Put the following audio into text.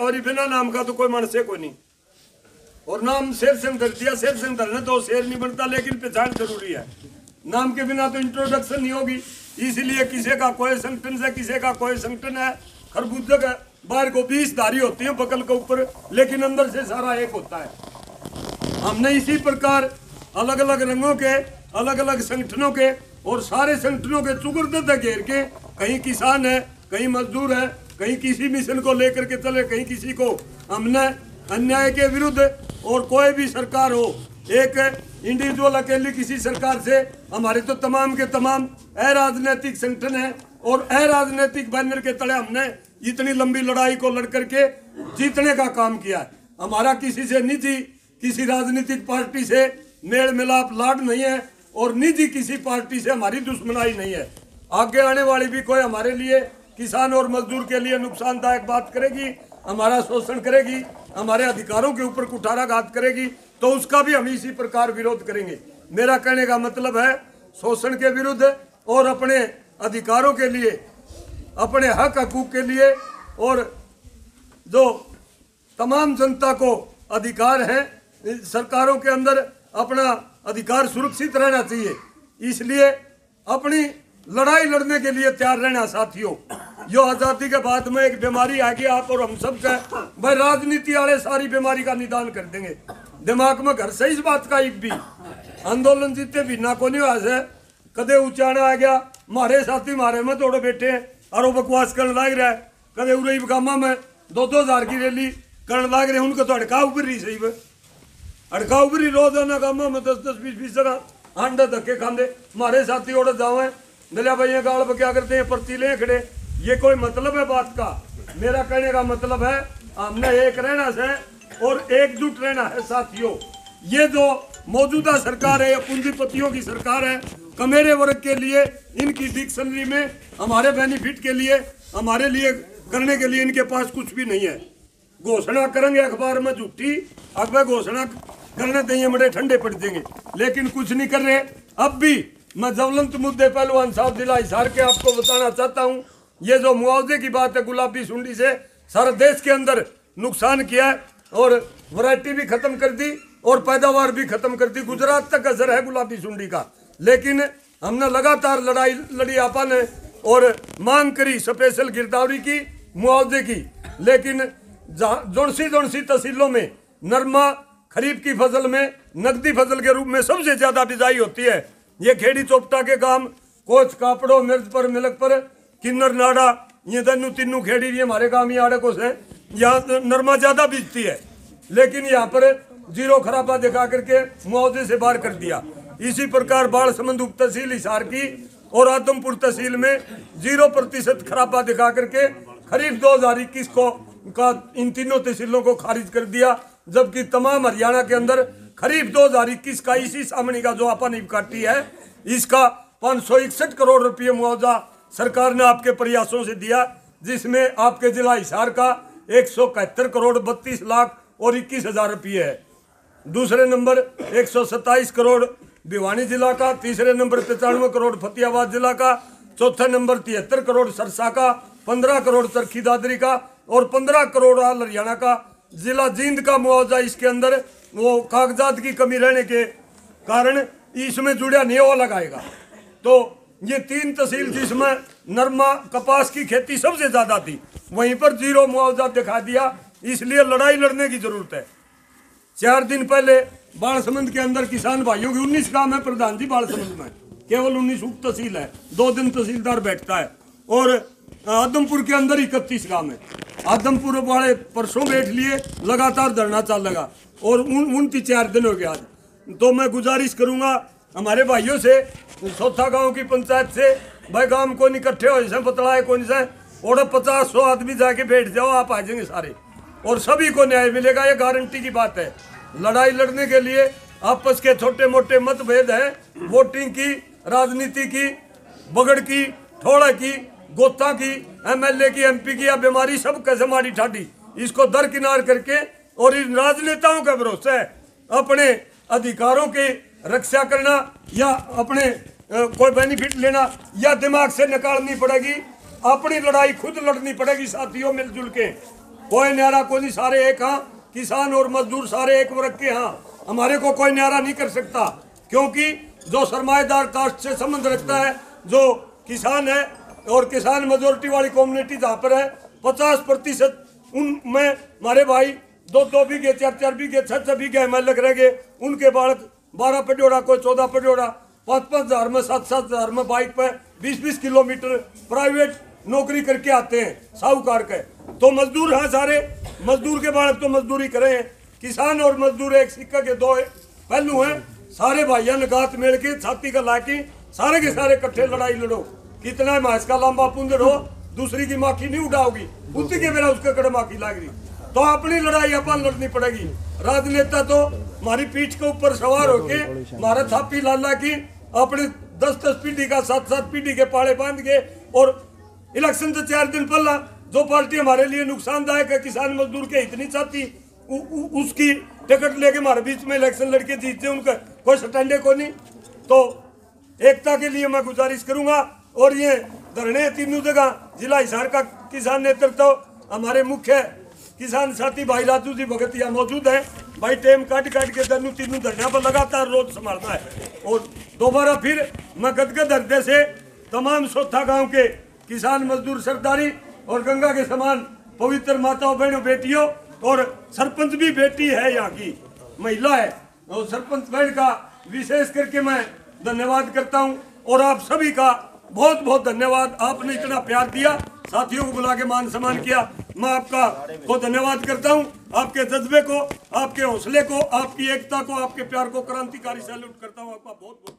और बिना नाम का तो कोई मनुष्य कोई नहीं। और नाम शेर सिंह धर दिया, शेर सिंह धरने तो शेर नहीं बनता, लेकिन पहचान जरूरी है। नाम के बिना तो इंट्रोडक्शन नहीं होगी। इसलिए किसी का कोई संगठन से, किसी का कोई संगठन है। खरबूजे का बाहर को 20 धारी होती है बकल के ऊपर, लेकिन अंदर से सारा एक होता है। हमने इसी प्रकार अलग अलग रंगों के, अलग अलग संगठनों के और सारे संगठनों के चुगुर्दे घेर के, कहीं किसान है, कहीं मजदूर है, कहीं किसी मिशन को लेकर के चले, कहीं किसी को। हमने अन्याय के विरुद्ध, और कोई भी सरकार हो, एक इंडिविजुअल अकेली किसी सरकार से, हमारे तो तमाम के तमाम अराजनैतिक संगठन है और अराजनैतिक बैनर के तले हमने इतनी लंबी लड़ाई को लड़ करके जीतने का काम किया है। हमारा किसी से निजी, किसी राजनीतिक पार्टी से मेल मिलाप लाड नहीं है और निजी किसी पार्टी से हमारी दुश्मनाई नहीं है। आगे आने वाली भी कोई हमारे लिए, किसान और मजदूर के लिए नुकसानदायक बात करेगी, हमारा शोषण करेगी, हमारे अधिकारों के ऊपर कुठाराघात करेगी, तो उसका भी हम इसी प्रकार विरोध करेंगे। मेरा कहने का मतलब है, शोषण के विरुद्ध और अपने अधिकारों के लिए, अपने हक हकूक के लिए, और जो तमाम जनता को अधिकार है, सरकारों के अंदर अपना अधिकार सुरक्षित रहना चाहिए। इसलिए अपनी लड़ाई लड़ने के लिए तैयार रहना साथियों। जो आज़ादी के बाद में एक बीमारी आ गई, आप और हम सब का, भाई राजनीति वाले सारी बीमारी का निदान कर देंगे। दिमाग में घर से इस बात का एक भी आंदोलन जीते भी ना को नहीं हुआ है। कदे उचाना आ गया, मारे साथी मारे में थोड़े बैठे हैं और वो बकवास करने लग रहा है। कदे उरे गामा में 2-2 हज़ार की रैली करने लग रहे हैं, उनको तो अड़का उभर रही सही है, अड़का उभरी रोजाना गामा में 10-10, 20-20 जगह अंडा धक्के खाते। मारे साथी उड़ जावे दलिया भाई गाल पर क्या करते हैं, पर्ची ले खड़े। ये कोई मतलब है बात का? मेरा कहने का मतलब है, हमने एक रहना है और एकजुट रहना है साथियों। ये जो मौजूदा सरकार है, पूंजीपतियों की सरकार है, कमेरे वर्ग के लिए, इनकी डिक्शनरी में हमारे बेनिफिट के लिए, हमारे लिए करने के लिए इनके पास कुछ भी नहीं है। घोषणा करेंगे अखबार में झूठी, अखबार घोषणा करने देंगे, बड़े ठंडे पड़ देंगे, लेकिन कुछ नहीं कर रहे। अब भी मैं ज्वलंत मुद्दे पहलवान साहब जिला हिसार के आपको बताना चाहता हूँ। ये जो मुआवजे की बात है, गुलाबी सुंडी से सारा देश के अंदर नुकसान किया है और वैरायटी भी खत्म कर दी और पैदावार भी खत्म कर दी। गुजरात तक असर है गुलाबी सुंडी का, लेकिन हमने लगातार लड़ाई लड़ी आपा ने और मांग करी स्पेशल गिरदावरी की, मुआवजे की। लेकिन जोड़सी तहसीलों में नरमा खरीफ की फसल में नकदी फसल के रूप में सबसे ज्यादा बिजाई होती है। ये खेड़ी चोपटा के गांव कोच, कापड़ो, मिर्जपुर, मिलकपुर, किन्नर, नाड़ा, ये तीनों खेड़ी भी हमारे गांव में आड़े को से यहाँ नरमा ज्यादा बिजती है, लेकिन यहाँ पर जीरो खराबा दिखा करके मुआवजे से बाहर कर दिया। इसी प्रकार बालसमंद उप तहसील हिसार की और आदमपुर तहसील में 0% खराबा दिखा करके खरीफ 2021 को का इन तीनों तहसीलों को खारिज कर दिया। जबकि तमाम हरियाणा के अंदर खरीफ 2021 का इसी सामने का जो आपन काटी है, इसका 561 करोड़ रुपये मुआवजा सरकार ने आपके प्रयासों से दिया, जिसमें आपके जिला हिसार का 171 करोड़ 32 लाख और 21,000 रुपये है। दूसरे नंबर 127 करोड़ भिवानी जिला का, तीसरे नंबर 95 करोड़ फतेहाबाद जिला का, चौथा नंबर 73 करोड़ सरसा का, 15 करोड़ चरखी दादरी का और 15 करोड़ हरियाणा का। जिला जींद का मुआवजा इसके अंदर वो कागजात की कमी रहने के कारण इसमें जुड़ा नहीं हो लगाएगा। तो ये 3 तहसील जिसमें नरमा कपास की खेती सबसे ज्यादा थी, वहीं पर जीरो मुआवजा दिखा दिया। इसलिए लड़ाई लड़ने की जरूरत है। 4 दिन पहले बालसमंद के अंदर किसान भाइयों की 19 गांव है, प्रधान जी बालसमंद में केवल 19 उप तहसील है, 2 दिन तहसीलदार बैठता है। और आदमपुर के अंदर 31 गांव है। आदमपुर वाले परसों बैठ लिए, लगातार धरना चल लगा और 4 दिन हो गया आज। तो मैं गुजारिश करूंगा हमारे भाइयों से, चौथा गांव की पंचायत से, भाई गांव को इकट्ठे हो जैसे बतलाए कौन से और 50-100 आदमी जाके बैठ जाओ, आप आ जाएंगे सारे और सभी को न्याय मिलेगा। ये गारंटी की बात है। लड़ाई लड़ने के लिए आपस के छोटे मोटे मतभेद हैं, वोटिंग की, राजनीति की, बगड़ की, ठोड़ा की, गोता की, एमएलए की, एमपी की या बीमारी, सब कैसे मारी ठाडी, इसको दरकिनार करके और इन राजनेताओं के भरोसे अपने अधिकारों की रक्षा करना या अपने कोई बेनिफिट लेना या दिमाग से निकालनी पड़ेगी। अपनी लड़ाई खुद लड़नी पड़ेगी साथियों, मिलजुल के। कोई न्यारा को नहीं, सारे एक हाँ, किसान और मजदूर सारे एक वर्ग के हाँ, हमारे को कोई न्यारा नहीं कर सकता, क्योंकि जो सरमाएदार कास्ट से संबंध रखता है, जो किसान है और किसान मेजोरिटी वाली कम्युनिटी जहाँ पर है, 50% उनमें हमारे भाई 2-2 बीघे 4-4 बीघे 6-6 बीघे में लग रहे, उनके बालक 12 पटोड़ा, कोई 14 पटोड़ा, 5-5 हज़ार में 7-7 हज़ार में बाइक पे 20-20 किलोमीटर प्राइवेट नौकरी करके आते हैं साहूकार के। तो मजदूर हैं सारे, मजदूर के बालक तो मजदूरी करें हैं। किसान और मजदूर एक सिक्का के दो पहलू हैं। सारे भाइयों ने गात मेल के छाती का लाके सारे के सारे इकट्ठे लड़ाई लड़ो, कितना मास का लंबा पुंजर हो, दूसरी की माखी नहीं उठाओगी, उसी के मेरा उसके कड़े माखी लाग रही, तो अपनी लड़ाई अपन लड़नी पड़ेगी। राजनेता तो हमारी पीठ के ऊपर सवार होके हमारा थापी लाला की अपनी 10-10 पीढ़ी का 7-7 पीढ़ी के पाड़े बांध के, और इलेक्शन से 4 दिन पहला जो पार्टी हमारे लिए नुकसानदायक है, किसान मजदूर के इतनी चाहती उसकी टिकट लेके हमारे बीच में इलेक्शन लड़के जीतते, उनका कोई स्टैंडे को नहीं। तो एकता के लिए मैं गुजारिश करूंगा। और ये धरने तीनों जगह जिला हिसार का किसान नेतृत्व हमारे मुख्य किसान साथी भाई राजू जी भगत यहाँ मौजूद हैं। भाई टेम काट के तीनों धरना पर लगातार रोज संभालना है। और दोबारा फिर मैं गदगद हृदय से तमाम सोथा गांव के किसान मजदूर सरदारी और गंगा के समान पवित्र माताओं बहनों बेटियों, और सरपंच भी बेटी है, यहाँ की महिला है, और सरपंच बहन का विशेष करके मैं धन्यवाद करता हूँ। और आप सभी का बहुत बहुत धन्यवाद, आपने इतना प्यार दिया, साथियों को बुला के मान सम्मान किया, मैं आपका को धन्यवाद करता हूँ। आपके जज्बे को, आपके हौसले को, आपकी एकता को, आपके प्यार को क्रांतिकारी सैल्यूट करता हूँ। आपका बहुत बहुत